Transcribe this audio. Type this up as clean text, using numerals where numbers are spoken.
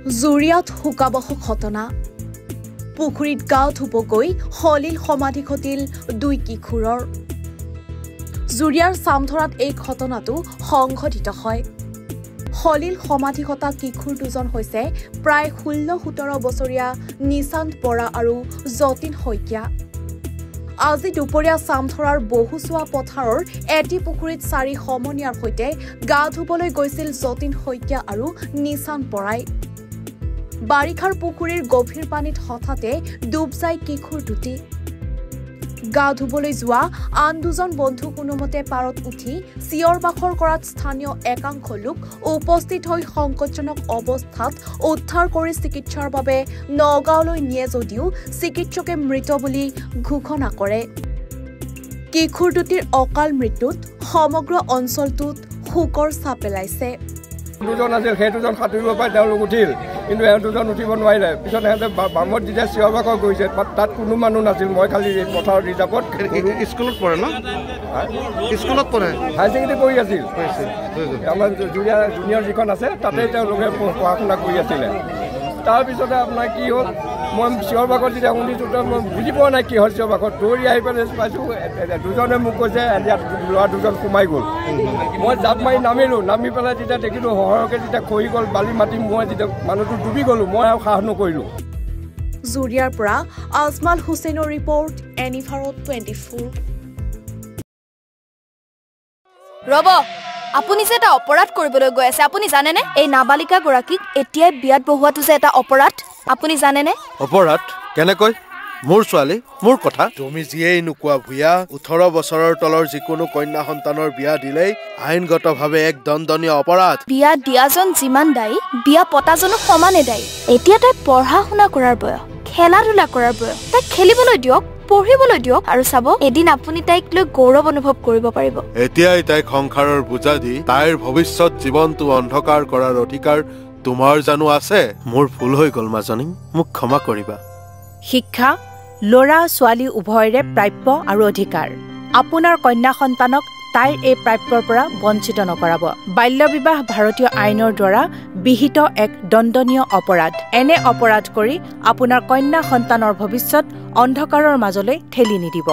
জুৰিয়াত শোকাবহ ঘটনা পুখুৰীত গাও ধুবগৈ হলিল সমাধি ঘটিল দুই কিশোৰৰ জুৰিয়াৰ চামধৰাত এই ঘটনাটো সংঘটিত হয় হলিল সমাধি ঘটা কিশোৰ দুজন হৈছে প্ৰায় 16-17 বছৰীয়া নিশান্ত বৰা আৰু যতীন শইকীয়া আজি দুপৰীয়া চামধৰাৰ বহুচোৱা পথাৰৰ এটি পুখুৰীত 4 সমনীয়াৰ সৈতে গা ধুবলৈ গৈছিল যতীন শইকীয়া আৰু নিশান্ত বৰাই বাৰিষাৰ পুখুৰীৰ গভীৰ পানীত হঠাতে ডুব যায় কিশোৰ দুটি গা ধুবলৈ যোৱা আন দুজন বন্ধু কোনোমতে পাৰত উঠি চিঞৰ বাখৰ কৰাত স্থানীয় একাংশ লোক উপস্থিত হৈ সংকটজনক অৱস্থাত উদ্ধাৰ কৰি চিকিৎসাৰ বাবে নগাঁৱলৈ নিয়ে যদিও চিকিৎসকে মৃত বুলি ঘোষণা কৰে কিশোৰ দুটিৰ অকাল মৃত্যুত সমগ্ৰ অঞ্চলটোত শোকৰ ছাপ পেলাইছে দুজন আছিল সেই দুজন সাঁতুৰিব পাই তেওঁলোক উঠিল কিন্তু এওঁ দুজন উঠিব নোৱাৰিলে পিছত সিহঁতে বামত যেতিয়া চিঞৰ বাখৰ কৰিছে তাত কোনো মানুহ নাছিল মই খালি পথাৰৰ ৰিজাৰ্ভত স্কুলত পঢ়ে ন স্কুলত পঢ়ে হায়াৰ ছেকেণ্ডেৰী পঢ়ি আছিল আমাৰ জুনিয়ৰ যিখন আছে তাতে তেওঁলোকে পঢ়া শুনা কৰি আছিলে তাৰপিছতে আপোনাৰ কি হ'ল মই চিঞৰ বাখৰ যেতিয়া শুনিছোঁ মই বুজি পোৱা নাই কি হ'ল চিঞৰ বাখৰ দৌৰি আহি পেলাই পাইছোঁ দুজনে মোক কৈছে ল'ৰা দুজন সোমাই গ'ল মই জাপ মাৰি নামিলোঁ নামি পেলাই যেতিয়া দেখিলোঁ সৰহকৈ যেতিয়া খহি গ'ল বালি মাটি মই যেতিয়া মানুহটো ডুবি গ'লোঁ মই আৰু সাহস নকৰিলোঁ জুৰিয়াৰ পৰা আজমাল হুছেইনৰ ৰিপৰ্ট এনি ভাৰত 24 ৰব আপুনি যে এটা অপৰাধ কৰিবলৈ গৈ আছে আপুনি জানেনে এই নাবালিকা গৰাকীক এতিয়াই বিয়াত বহুৱাটো যে এটা অপৰাধ আপুনি জানেনে অপৰাধ কেনেকৈ মোৰ ছোৱালী মোৰ কথা তুমি যিয়েই নোকোৱা ভূঞা 18 বছৰৰ তলৰ যিকোনো কন্যা সন্তানৰ বিয়া দিলেই আইনগতভাৱে এক দণ্ডনীয় অপৰাধ বিয়া দিয়াজন যিমান দায়ী বিয়া পতাজনো সমানে দায়ী এতিয়া তাই পঢ়া শুনা কৰাৰ বয়স খেলা ধূলা কৰাৰ বয়স তাই খেলিবলৈ দিয়ক পঢ়িবলৈ দিয়ক আৰু চাব এদিন আপুনি তাইক লৈ গৌৰৱ অনুভৱ কৰিব পাৰিব এতিয়াই তাইক সংসাৰৰ বুজা দি তাইৰ ভৱিষ্যত জীৱনটো অন্ধকাৰ কৰাৰ অধিকাৰ তোমাৰ জানো আছে মোৰ ভুল হৈ গ'ল মাজনী মোক ক্ষমা কৰিবা শিক্ষা ল'ৰা ছোৱালী উভয়ৰে প্ৰাপ্য আৰু অধিকাৰ আপোনাৰ কন্যা সন্তানক তাইৰ এই প্ৰাপ্যৰ পৰা বঞ্চিত নকৰাব বাল্য বিবাহ ভাৰতীয় আইনৰ দ্বাৰা বিহিত এক দণ্ডনীয় অপৰাধ এনে অপৰাধ কৰি আপোনাৰ কন্যা সন্তানৰ ভৱিষ্যত অন্ধকাৰৰ মাজলৈ ঠেলি নিদিব